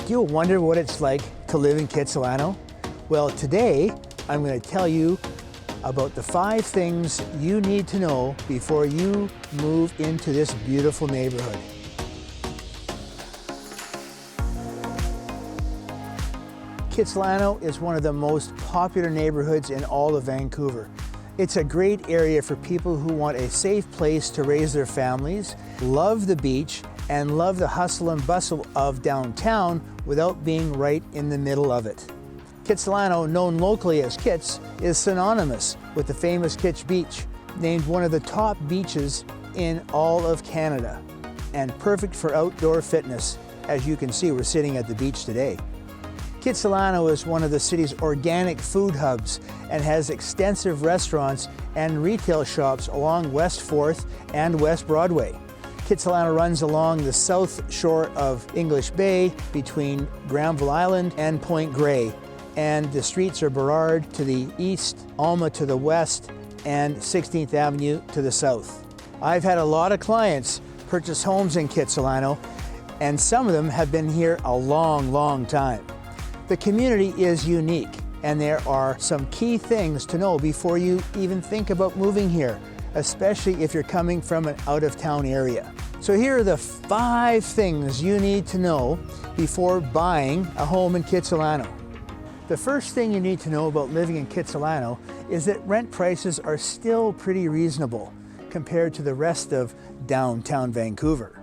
Do you wonder what it's like to live in Kitsilano? Well, today I'm going to tell you about the 5 things you need to know before you move into this beautiful neighborhood. Kitsilano is one of the most popular neighborhoods in all of Vancouver. It's a great area for people who want a safe place to raise their families, love the beach, and love the hustle and bustle of downtown without being right in the middle of it. Kitsilano, known locally as Kits, is synonymous with the famous Kits Beach, named one of the top beaches in all of Canada, and perfect for outdoor fitness. As you can see, we're sitting at the beach today. Kitsilano is one of the city's organic food hubs and has extensive restaurants and retail shops along West 4th and West Broadway. Kitsilano runs along the south shore of English Bay between Granville Island and Point Grey, and the streets are Burrard to the east, Alma to the west, and 16th Avenue to the south. I've had a lot of clients purchase homes in Kitsilano, and some of them have been here a long time. The community is unique, and there are some key things to know before you even think about moving here, especially if you're coming from an out-of-town area. So here are the 5 things you need to know before buying a home in Kitsilano. The first thing you need to know about living in Kitsilano is that rent prices are still pretty reasonable compared to the rest of downtown Vancouver.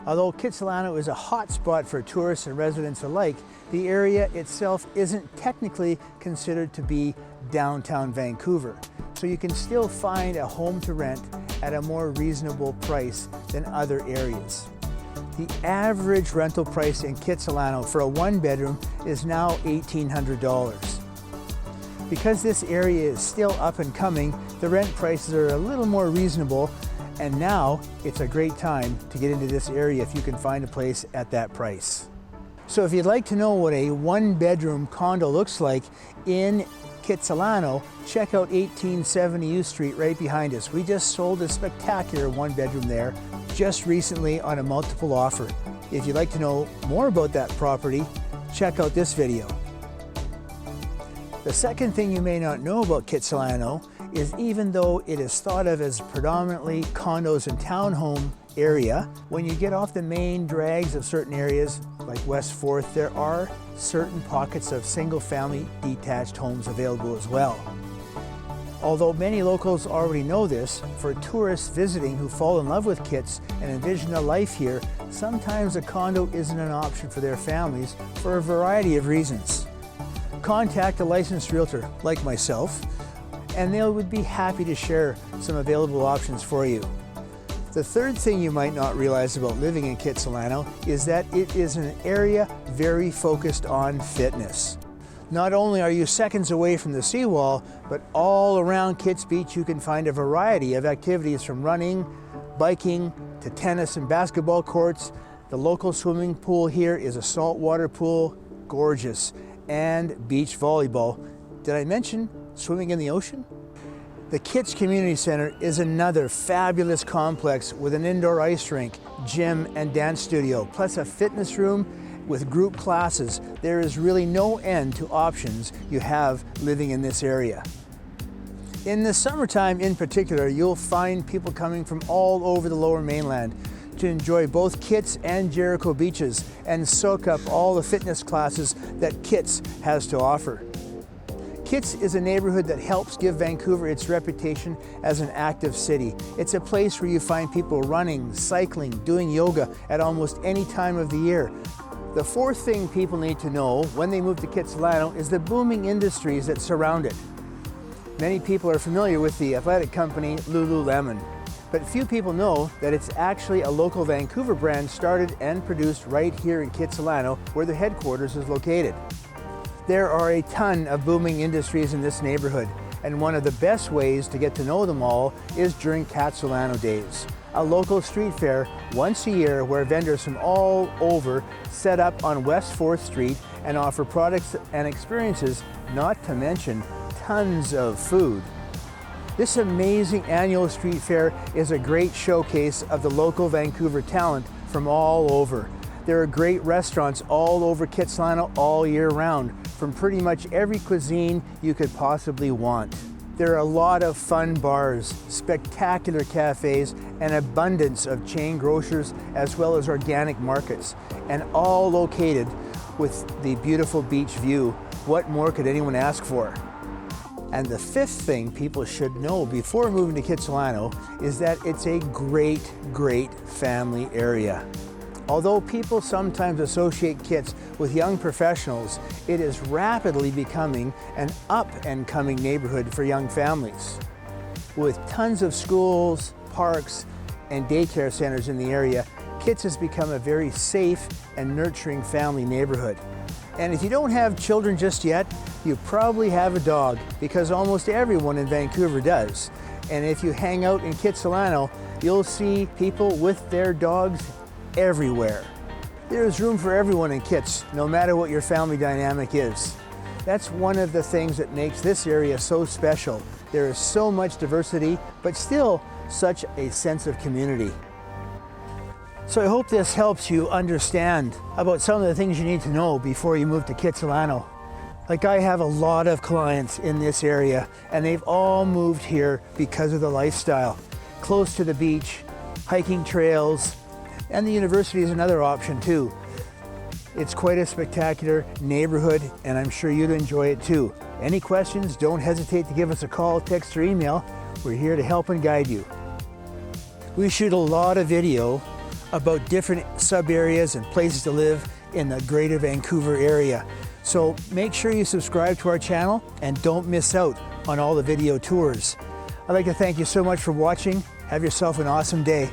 Although Kitsilano is a hot spot for tourists and residents alike, the area itself isn't technically considered to be downtown Vancouver, so you can still find a home to rent at a more reasonable price than other areas. The average rental price in Kitsilano for a 1-bedroom is now $1,800. Because this area is still up and coming, the rent prices are a little more reasonable, and now it's a great time to get into this area if you can find a place at that price. So if you'd like to know what a 1-bedroom condo looks like in Kitsilano, check out 1870 U Street right behind us. We just sold a spectacular 1-bedroom there just recently on a multiple offer. If you'd like to know more about that property, check out this video. The second thing you may not know about Kitsilano is even though it is thought of as predominantly condos and townhome area, when you get off the main drags of certain areas like West 4th, there are certain pockets of single-family detached homes available as well. Although many locals already know this, for tourists visiting who fall in love with Kits and envision a life here, sometimes a condo isn't an option for their families for a variety of reasons. Contact a licensed realtor like myself, and they would be happy to share some available options for you. The third thing you might not realize about living in Kitsilano is that it is an area very focused on fitness. Not only are you seconds away from the seawall, but all around Kits Beach you can find a variety of activities from running, biking, to tennis and basketball courts. The local swimming pool here is a saltwater pool, gorgeous, and beach volleyball. Did I mention swimming in the ocean? The Kits Community Center is another fabulous complex with an indoor ice rink, gym, and dance studio, plus a fitness room with group classes. There is really no end to options you have living in this area. In the summertime in particular, you'll find people coming from all over the Lower Mainland to enjoy both Kits and Jericho beaches and soak up all the fitness classes that Kits has to offer. Kits is a neighborhood that helps give Vancouver its reputation as an active city. It's a place where you find people running, cycling, doing yoga at almost any time of the year. The fourth thing people need to know when they move to Kitsilano is the booming industries that surround it. Many people are familiar with the athletic company Lululemon, but few people know that it's actually a local Vancouver brand started and produced right here in Kitsilano, where the headquarters is located. There are a ton of booming industries in this neighborhood, and one of the best ways to get to know them all is during Kitsilano Days, a local street fair once a year where vendors from all over set up on West 4th Street and offer products and experiences, not to mention tons of food. This amazing annual street fair is a great showcase of the local Vancouver talent from all over. There are great restaurants all over Kitsilano all year round, from pretty much every cuisine you could possibly want. There are a lot of fun bars, spectacular cafes, an abundance of chain grocers, as well as organic markets, and all located with the beautiful beach view. What more could anyone ask for? And the fifth thing people should know before moving to Kitsilano is that it's a great, great family area. Although people sometimes associate Kits with young professionals, it is rapidly becoming an up-and-coming neighborhood for young families. With tons of schools, parks, and daycare centers in the area, Kits has become a very safe and nurturing family neighborhood. And if you don't have children just yet, you probably have a dog, because almost everyone in Vancouver does. And if you hang out in Kitsilano, you'll see people with their dogs everywhere. There's room for everyone in Kits, no matter what your family dynamic is. That's one of the things that makes this area so special. There is so much diversity, but still such a sense of community. So I hope this helps you understand about some of the things you need to know before you move to Kitsilano. Like, I have a lot of clients in this area, and they've all moved here because of the lifestyle. Close to the beach, hiking trails, and the university is another option too. It's quite a spectacular neighborhood, and I'm sure you'd enjoy it too. Any questions, don't hesitate to give us a call, text, or email. We're here to help and guide you. We shoot a lot of video about different sub-areas and places to live in the greater Vancouver area. So make sure you subscribe to our channel and don't miss out on all the video tours. I'd like to thank you so much for watching. Have yourself an awesome day.